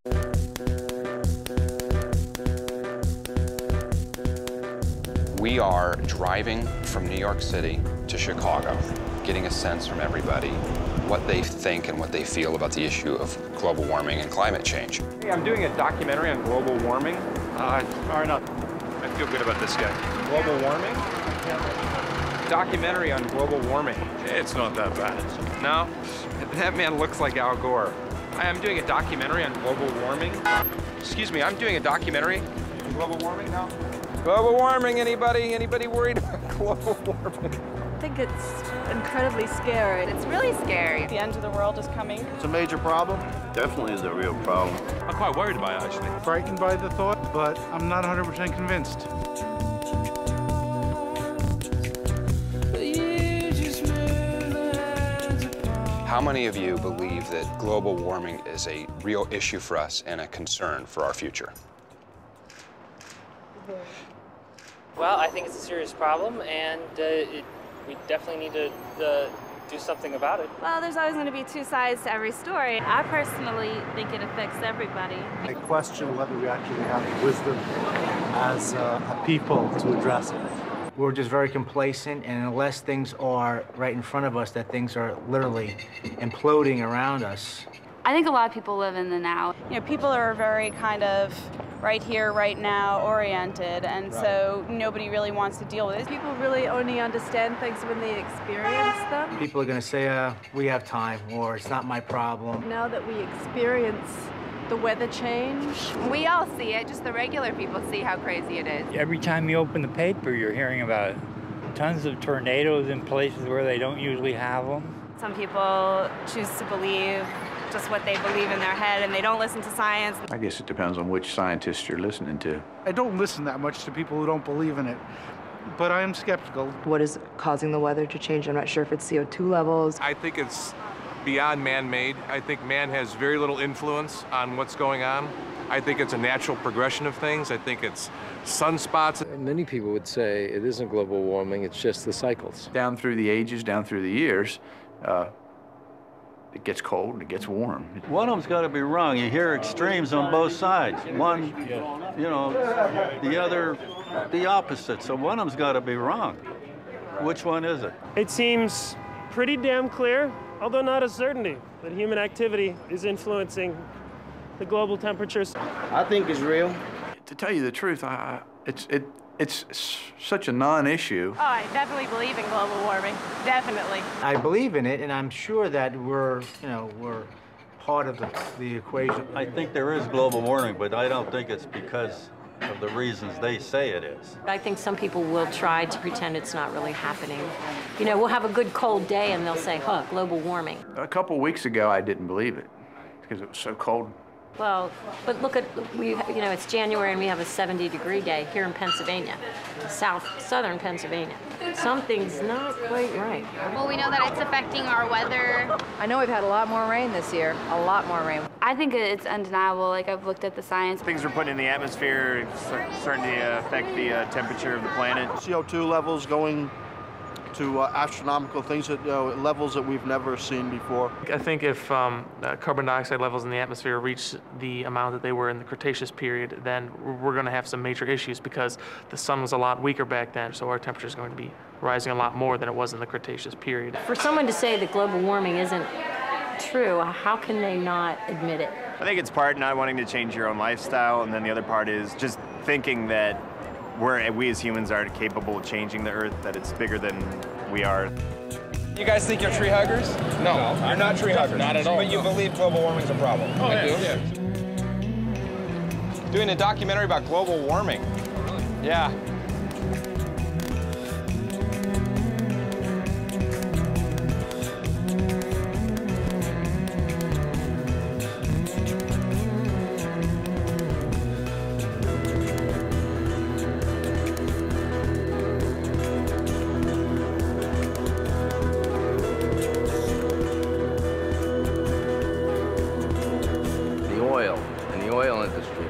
We are driving from New York City to Chicago, getting a sense from everybody what they think and what they feel about the issue of global warming and climate change. Hey, I'm doing a documentary on global warming. Fair enough. I feel good about this guy. Global warming? Documentary on global warming. It's not that bad. No? That man looks like Al Gore. Hi, I'm doing a documentary on global warming. Excuse me, I'm doing a documentary on global warming now. Global warming, anybody? Anybody worried about global warming? I think it's incredibly scary. It's really scary. The end of the world is coming. It's a major problem. Definitely is a real problem. I'm quite worried about it, actually. Frightened by the thought, but I'm not 100% convinced. How many of you believe that global warming is a real issue for us and a concern for our future? Well, I think it's a serious problem, and we definitely need to do something about it. Well, there's always going to be two sides to every story. I personally think it affects everybody. I question whether we actually have the wisdom as a people to address it. We're just very complacent, and unless things are right in front of us, that things are literally imploding around us. I think a lot of people live in the now. You know, people are very kind of right here, right now oriented, and so nobody really wants to deal with it. People really only understand things when they experience them. People are going to say, we have time, or it's not my problem. Now that we experience the weather change, We all see it, just the regular people see how crazy it is. Every time you open the paper, you're hearing about tons of tornadoes in places where they don't usually have them. Some people choose to believe just what they believe in their head, and they don't listen to science. I guess it depends on which scientist you're listening to. I don't listen that much to people who don't believe in it, but I am skeptical. What is causing the weather to change? I'm not sure if it's CO2 levels. I think it's beyond man-made. I think man has very little influence on what's going on. I think it's a natural progression of things. I think it's sunspots. Many people would say it isn't global warming, it's just the cycles. Down through the ages, down through the years, it gets cold and it gets warm. One of them's got to be wrong. You hear extremes on both sides. One, you know, the other, the opposite. So one of them's got to be wrong. Which one is it? It seems pretty damn clear, although not a certainty, that human activity is influencing the global temperatures. I think it's real. To tell you the truth, it's such a non-issue. Oh, I definitely believe in global warming. Definitely. I believe in it, and I'm sure that we're part of the equation. I think there is global warming, but I don't think it's because of the reasons they say it is. I think some people will try to pretend it's not really happening. You know, we'll have a good cold day and they'll say, huh, global warming. A couple of weeks ago, I didn't believe it because it was so cold. Well, but look at, it's January and we have a 70-degree day here in Pennsylvania, southern Pennsylvania. Something's not quite right. Well, we know that it's affecting our weather. I know we've had a lot more rain this year, a lot more rain. I think it's undeniable. Like, I've looked at the science. Things we're putting in the atmosphere starting to affect the temperature of the planet. CO2 levels going to astronomical things at levels that we've never seen before. I think if carbon dioxide levels in the atmosphere reach the amount that they were in the Cretaceous period, then we're going to have some major issues because the sun was a lot weaker back then, so our temperature is going to be rising a lot more than it was in the Cretaceous period. For someone to say that global warming isn't true, how can they not admit it? I think it's part not wanting to change your own lifestyle, and then the other part is just thinking that we as humans are capable of changing the Earth, that it's bigger than we are. You guys think you're tree huggers? No, you're not tree huggers. Not at all. But you believe global warming's a problem? Oh, I do. Yeah. Doing a documentary about global warming. Oh, really? Yeah.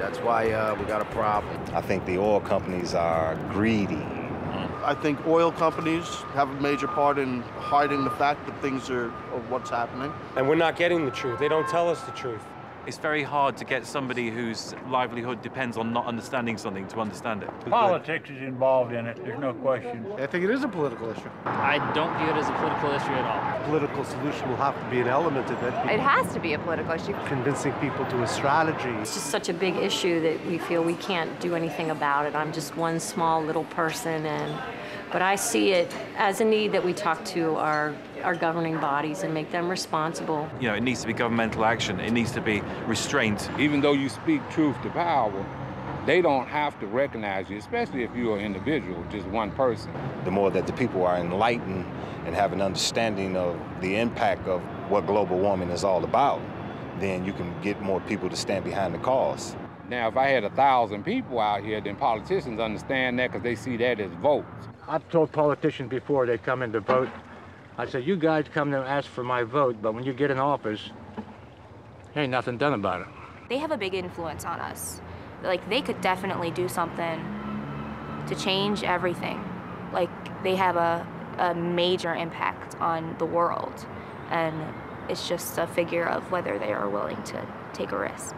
That's why we got a problem. I think the oil companies are greedy. I think oil companies have a major part in hiding the fact that things are what's happening. And we're not getting the truth. They don't tell us the truth. It's very hard to get somebody whose livelihood depends on not understanding something to understand it. Politics is involved in it, there's no question. I think it is a political issue. I don't view it as a political issue at all. Political solution will have to be an element of it. It has to be a political issue. Convincing people to a strategy. It's just such a big issue that we feel we can't do anything about it. I'm just one small little person, but I see it as a need that we talk to our governing bodies and make them responsible. You know, it needs to be governmental action. It needs to be restraint. Even though you speak truth to power, they don't have to recognize you, especially if you're an individual, just one person. The more that the people are enlightened and have an understanding of the impact of what global warming is all about, then you can get more people to stand behind the cause. Now, if I had 1,000 people out here, then politicians understand that because they see that as votes. I've told politicians before they come in to vote, I said, you guys come to ask for my vote, but when you get in office, there ain't nothing done about it. They have a big influence on us. Like, they could definitely do something to change everything. Like, they have a major impact on the world, and it's just a figure of whether they are willing to take a risk.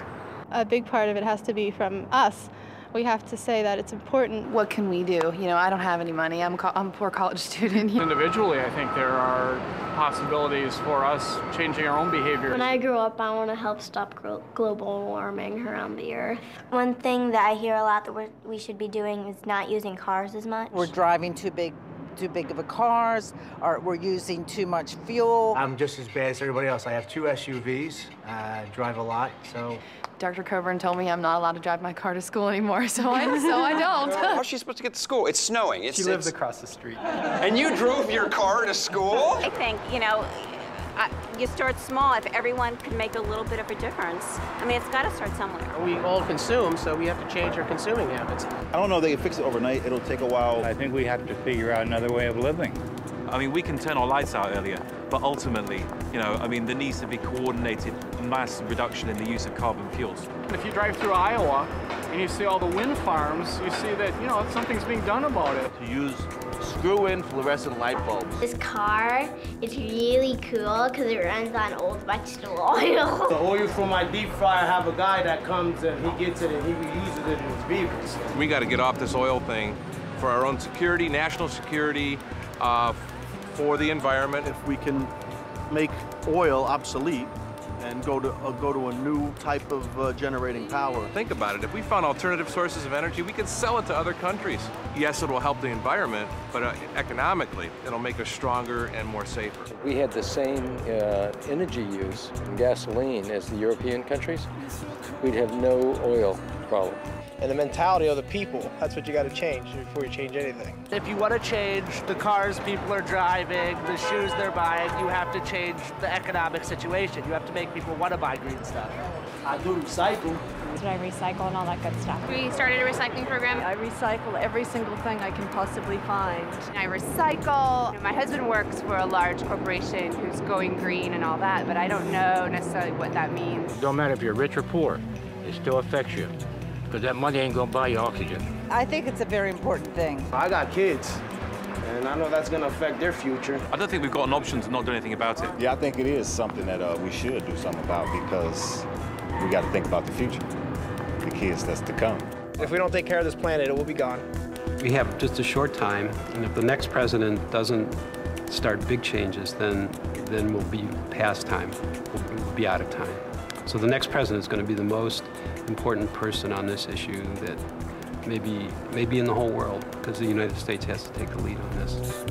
A big part of it has to be from us. We have to say that it's important. What can we do? You know, I don't have any money. I'm a poor college student. Individually, I think there are possibilities for us changing our own behavior. When I grow up, I want to help stop global warming around the Earth. One thing that I hear a lot that we should be doing is not using cars as much. We're driving too big of a cars, or we're using too much fuel. I'm just as bad as everybody else. I have 2 SUVs, drive a lot, so. Dr. Coburn told me I'm not allowed to drive my car to school anymore, so I don't. How's she supposed to get to school? It's snowing. She lives across the street. And you drove your car to school? I think, you know, you start small. If everyone can make a little bit of a difference, I mean, it's got to start somewhere. We all consume, so we have to change our consuming habits. I don't know if they can fix it overnight. It'll take a while. I think we have to figure out another way of living. I mean, we can turn our lights out earlier, but ultimately, you know, I mean, there needs to be coordinated mass reduction in the use of carbon fuels. If you drive through Iowa and you see all the wind farms, you see that, you know, something's being done about it. To use screw-in fluorescent light bulbs. This car is really cool because it runs on old vegetable oil. The oil for my deep fryer, I have a guy that comes and he gets it and he reuses it in his vehicles. We got to get off this oil thing for our own security, national security, for the environment. If we can make oil obsolete and go to a new type of generating power. Think about it. If we found alternative sources of energy, we could sell it to other countries. Yes, it will help the environment, but economically, it'll make us stronger and more safer. If we had the same energy use in gasoline as the European countries, we'd have no oil problem. And the mentality of the people, that's what you got to change before you change anything. If you want to change the cars people are driving, the shoes they're buying, you have to change the economic situation. You have to make people want to buy green stuff. I do recycle. Did I recycle and all that good stuff? We started a recycling program. I recycle every single thing I can possibly find. I recycle. My husband works for a large corporation who's going green and all that, but I don't know necessarily what that means. Don't matter if you're rich or poor, it still affects you. Because that money ain't gonna buy you oxygen. I think it's a very important thing. I got kids, and I know that's going to affect their future. I don't think we've got an option to not do anything about it. Yeah, I think it is something that we should do something about because we got to think about the future, the kids that's to come. If we don't take care of this planet, it will be gone. We have just a short time, and if the next president doesn't start big changes, then we'll be past time. We'll be out of time. So the next president is going to be the most important person on this issue that maybe in the whole world, because the United States has to take the lead on this.